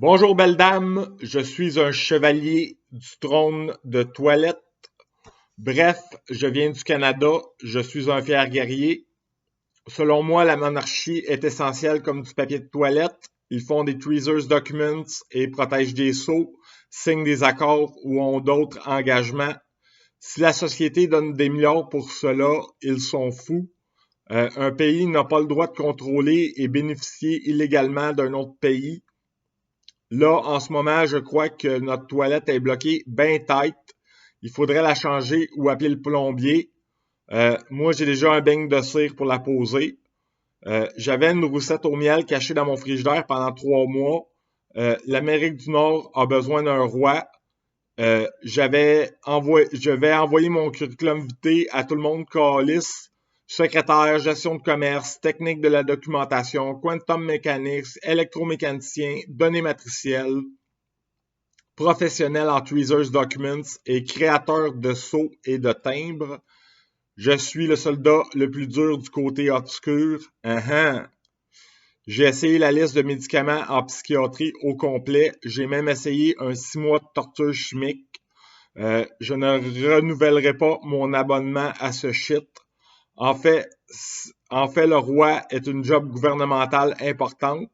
Bonjour belle dame, je suis un chevalier du trône de toilette. Bref, je viens du Canada, je suis un fier guerrier. Selon moi, la monarchie est essentielle comme du papier de toilette. Ils font des tweezers documents et protègent des sceaux, signent des accords ou ont d'autres engagements. Si la société donne des milliards pour cela, ils sont fous. Un pays n'a pas le droit de contrôler et bénéficier illégalement d'un autre pays. Là, en ce moment, je crois que notre toilette est bloquée bien tight. Il faudrait la changer ou appeler le plombier. Moi, j'ai déjà un beigne de cire pour la poser. J'avais une roussette au miel cachée dans mon frigidaire pendant 3 mois. L'Amérique du Nord a besoin d'un roi. Je vais envoyer mon curriculum vitae à tout le monde, calice, secrétaire, gestion de commerce, technique de la documentation, quantum mechanics, électromécanicien, données matricielles, professionnel en tweezers documents et créateur de sceaux et de timbres. Je suis le soldat le plus dur du côté obscur. J'ai essayé la liste de médicaments en psychiatrie au complet. J'ai même essayé un 6 mois de torture chimique. Je ne renouvellerai pas mon abonnement à ce shit. En fait, le roi est une job gouvernementale importante.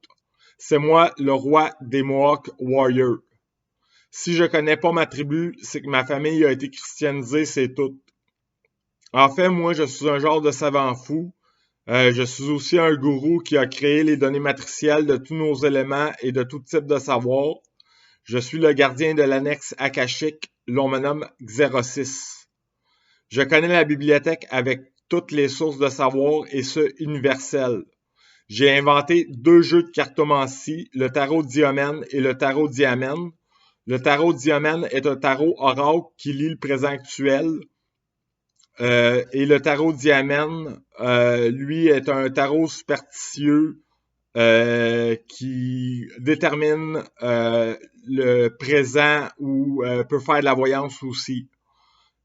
C'est moi le roi des Mohawk Warriors. Si je connais pas ma tribu, c'est que ma famille a été christianisée, c'est tout. En fait, moi, je suis un genre de savant fou. Je suis aussi un gourou qui a créé les données matricielles de tous nos éléments et de tout type de savoir. Je suis le gardien de l'annexe akashique. L'on me nomme Xerosis. Je connais la bibliothèque avec toutes les sources de savoir et ce, universel. J'ai inventé 2 jeux de cartomancie, le tarot Diomène et le tarot Diamène. Le tarot Diomène est un tarot oracle qui lit le présent actuel. Et le tarot Diamène, lui, est un tarot superstitieux qui détermine le présent ou peut faire de la voyance aussi.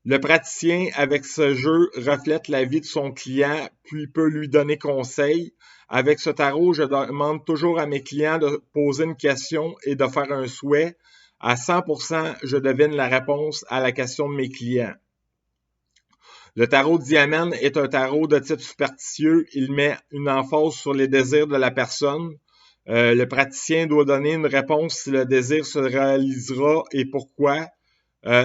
Le praticien, avec ce jeu, reflète la vie de son client, puis peut lui donner conseil. Avec ce tarot, je demande toujours à mes clients de poser une question et de faire un souhait. À 100%, je devine la réponse à la question de mes clients. Le tarot Diamène est un tarot de type superstitieux. Il met une emphase sur les désirs de la personne. Le praticien doit donner une réponse si le désir se réalisera et pourquoi.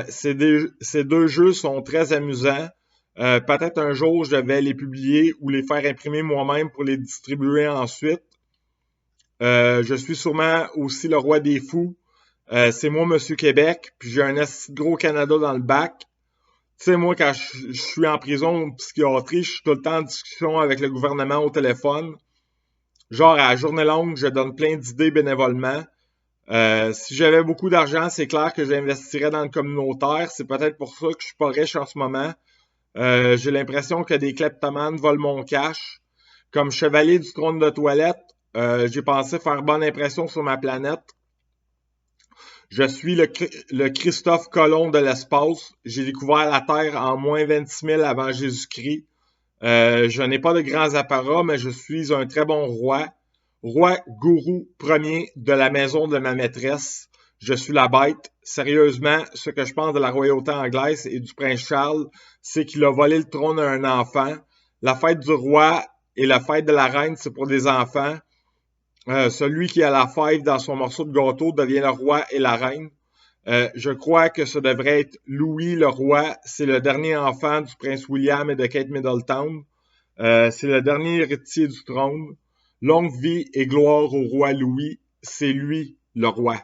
Ces 2 jeux sont très amusants. Peut-être un jour, je vais les publier ou les faire imprimer moi-même pour les distribuer ensuite. Je suis sûrement aussi le roi des fous. C'est moi, Monsieur Québec, puis j'ai un gros Canada dans le bac. Tu sais, moi, quand je suis en prison ou psychiatrie, je suis tout le temps en discussion avec le gouvernement au téléphone. Genre, à la journée longue, je donne plein d'idées bénévolement. Si j'avais beaucoup d'argent, c'est clair que j'investirais dans le communautaire. C'est peut-être pour ça que je suis pas riche en ce moment. J'ai l'impression que des kleptomanes volent mon cash. Comme chevalier du trône de toilette, j'ai pensé faire bonne impression sur ma planète. Je suis le Christophe Colomb de l'espace. J'ai découvert la Terre en moins 26 000 avant Jésus-Christ. Je n'ai pas de grands apparats, mais je suis un très bon roi. Roi gourou premier de la maison de ma maîtresse. Je suis la bête. Sérieusement, ce que je pense de la royauté anglaise et du prince Charles, c'est qu'il a volé le trône à un enfant. La fête du roi et la fête de la reine, c'est pour des enfants. Celui qui a la fève dans son morceau de gâteau devient le roi et la reine. Je crois que ce devrait être Louis le roi. C'est le dernier enfant du prince William et de Kate Middleton. C'est le dernier héritier du trône. Longue vie et gloire au roi Louis. C'est lui le roi.